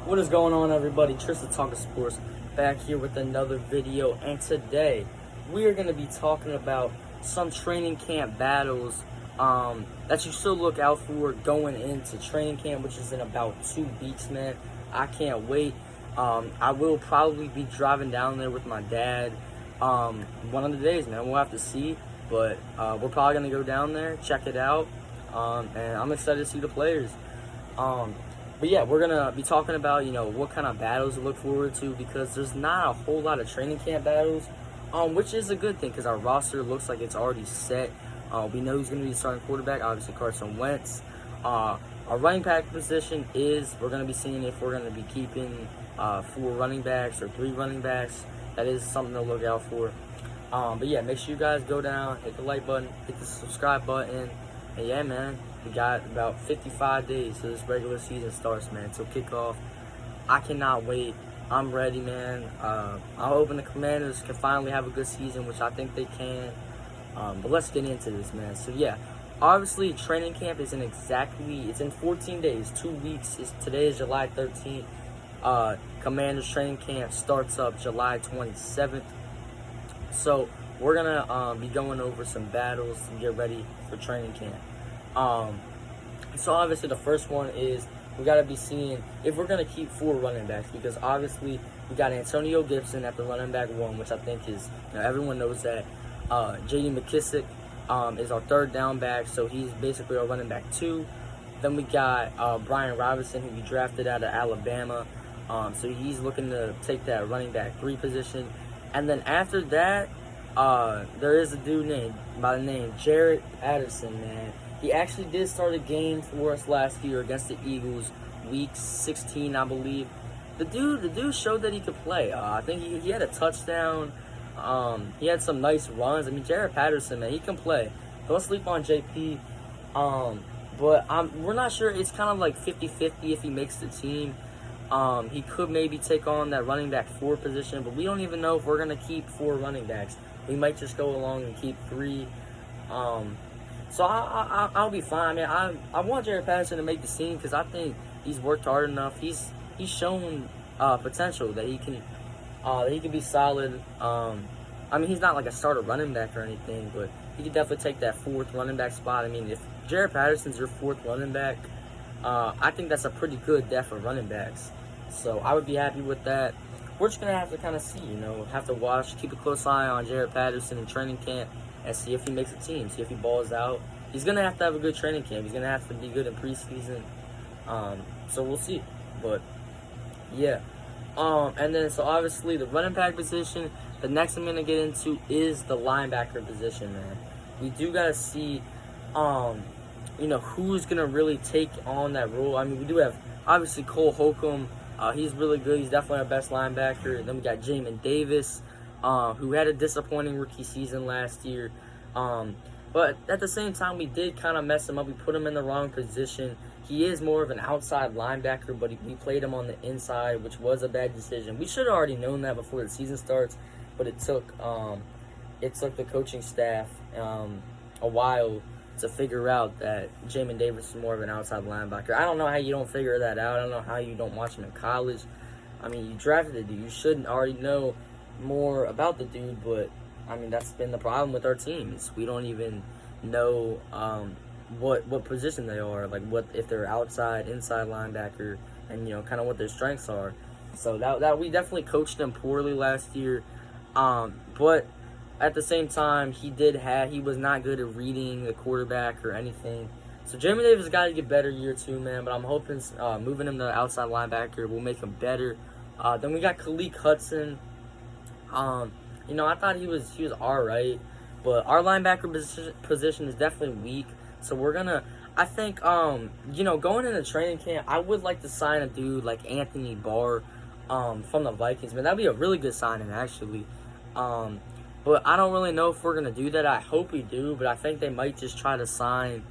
What is going on, everybody? Tristan Talking Sports back here with another video, and today we are going to be talking about some training camp battles that you should look out for going into training camp, which is in about 2 weeks, man. I can't wait. I will probably be driving down there with my dad one of the days, man. We'll have to see, but we're probably going to go down there, check it out, and I'm excited to see the players. But yeah, we're going to be talking about, what kind of battles to look forward to, because there's not a whole lot of training camp battles, which is a good thing because our roster looks like it's already set. We know who's going to be starting quarterback, obviously Carson Wentz. Our running back position we're going to be seeing if we're going to be keeping 4 running backs or 3 running backs. That is something to look out for. But yeah, make sure you guys go down, hit the like button, hit the subscribe button. And yeah, man, we got about 55 days till this regular season starts, man, till kickoff. I cannot wait. I'm ready, man. I'm hoping the Commanders can finally have a good season, which I think they can. But let's get into this, man. So yeah, obviously training camp is it's in 14 days, 2 weeks. Today is July 13th. Commanders training camp starts up July 27th. So we're gonna be going over some battles to get ready for training camp. So obviously the first one is we gotta be seeing if we're gonna keep 4 running backs, because obviously we got Antonio Gibson at the running back 1, which I think is, everyone knows that. J.D. McKissick is our 3rd down back, so he's basically our running back 2. Then we got Brian Robinson, who we drafted out of Alabama. So he's looking to take that running back 3 position. And then after that, there is a dude by the name Jaret Patterson, man. He actually did start a game for us last year against the Eagles, week 16, I believe. The dude showed that he could play. I think he had a touchdown. He had some nice runs. I mean, Jaret Patterson, man, he can play. Don't sleep on JP. But we're not sure. It's kind of like 50-50 if he makes the team. He could maybe take on that running back 4 position, but we don't even know if we're going to keep 4 running backs. We might just go along and keep 3. So I'll be fine, man. I want Jaret Patterson to make the team because I think he's worked hard enough. He's shown potential that he can be solid. I mean, he's not like a starter running back or anything, but he could definitely take that 4th running back spot. I mean, if Jaret Patterson's your 4th running back, I think that's a pretty good depth of running backs. So I would be happy with that. We're just going to have to kind of see, have to watch, keep a close eye on Jaret Patterson in training camp and see if he makes a team, see if he balls out. He's going to have a good training camp. He's going to have to be good in preseason. So we'll see. But, yeah. And then, so obviously the running back position, the next I'm going to get into is the linebacker position, man. We do got to see, who's going to really take on that role. I mean, we do have, obviously, Cole Holcomb. He's really good. He's definitely our best linebacker. And then we got Jamin Davis, who had a disappointing rookie season last year. But at the same time, we did kind of mess him up. We put him in the wrong position. He is more of an outside linebacker, but we played him on the inside, which was a bad decision. We should have already known that before the season starts, but it took the coaching staff a while to figure out that Jamin Davis is more of an outside linebacker. I don't know how you don't figure that out. I don't know how you don't watch him in college. I mean, you drafted the dude. You should already know more about the dude, but, I mean, that's been the problem with our teams. We don't even know what position they are, like if they're outside, inside linebacker, and, kind of what their strengths are. So that we definitely coached them poorly last year. But at the same time, he was not good at reading the quarterback or anything. So Jamin Davis got to get better year 2, man. But I'm hoping moving him to outside linebacker will make him better. Then we got Khaleke Hudson. I thought he was all right, but our linebacker position is definitely weak. So we're gonna, I think, going into training camp, I would like to sign a dude like Anthony Barr, from the Vikings. Man, that'd be a really good signing, actually. But I don't really know if we're going to do that. I hope we do, but I think they might just try to sign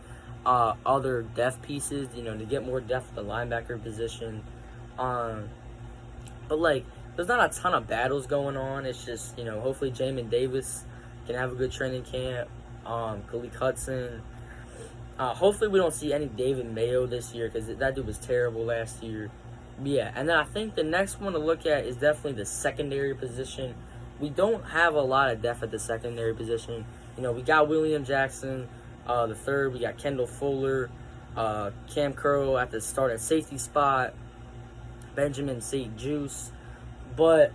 other depth pieces, to get more depth at the linebacker position. But, there's not a ton of battles going on. It's just, hopefully Jamin Davis can have a good training camp. Khaleke Hudson. Hopefully we don't see any David Mayo this year, because that dude was terrible last year. Yeah, and then I think the next one to look at is definitely the secondary position. We don't have a lot of depth at the secondary position. You know, we got William Jackson, the third. We got Kendall Fuller, Cam Curl at the start at safety spot, Benjamin St. Juice. But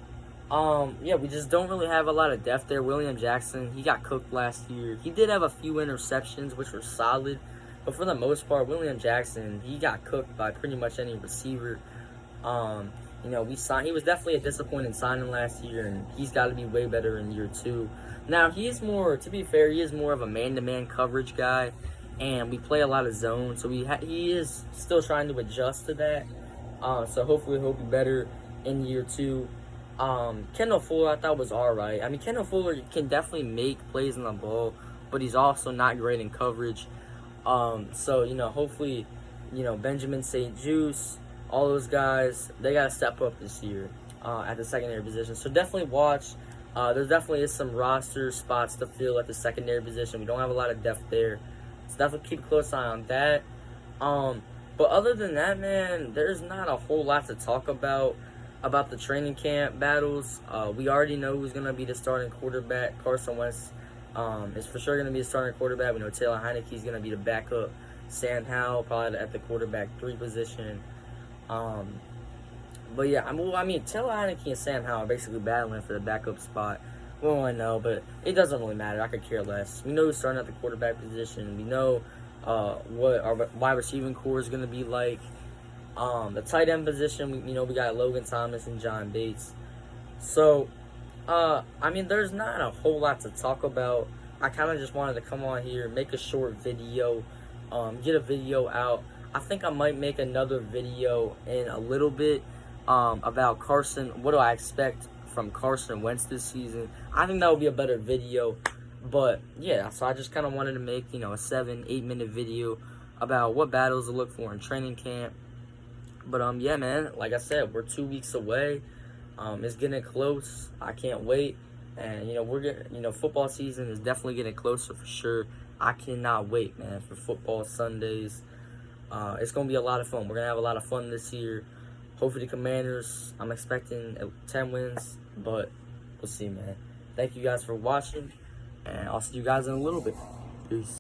yeah, we just don't really have a lot of depth there. William Jackson, he got cooked last year. He did have a few interceptions, which were solid, but for the most part, William Jackson, he got cooked by pretty much any receiver. You know, he was definitely a disappointing signing last year, and he's got to be way better in year 2. Now, he's more, to be fair, he is more of a man-to-man coverage guy, and we play a lot of zone, so he is still trying to adjust to that. So hopefully he'll be better in year 2. Kendall Fuller, I thought, was all right. I mean, Kendall Fuller can definitely make plays on the ball, but he's also not great in coverage. So, you know, hopefully, you know, Benjamin St. Juice, all those guys, they got to step up this year at the secondary position. So definitely watch. There definitely is some roster spots to fill at the secondary position. We don't have a lot of depth there. So definitely keep a close eye on that. But other than that, man, there's not a whole lot to talk about the training camp battles. We already know who's going to be the starting quarterback. Carson Wentz is for sure going to be the starting quarterback. We know Taylor Heinicke is going to be the backup. Sam Howell probably at the quarterback 3 position. But yeah, I mean, Taylor Heinicke and Sam Howell are basically battling for the backup spot. We don't really know, but it doesn't really matter. I could care less. We know who's starting at the quarterback position. We know what our wide receiving core is going to be like. The tight end position, we got Logan Thomas and John Bates. So, I mean, there's not a whole lot to talk about. I kind of just wanted to come on here, make a short video, get a video out. I think I might make another video in a little bit about Carson. What do I expect from Carson Wentz this season? I think that would be a better video. But, yeah, so I just kind of wanted to make, a 7-8 minute video about what battles to look for in training camp. But, yeah, man, like I said, we're 2 weeks away. It's getting close. I can't wait. And, football season is definitely getting closer for sure. I cannot wait, man, for football Sundays. It's going to be a lot of fun. We're going to have a lot of fun this year. Hopefully the Commanders, I'm expecting 10 wins, but we'll see, man. Thank you guys for watching, and I'll see you guys in a little bit. Peace.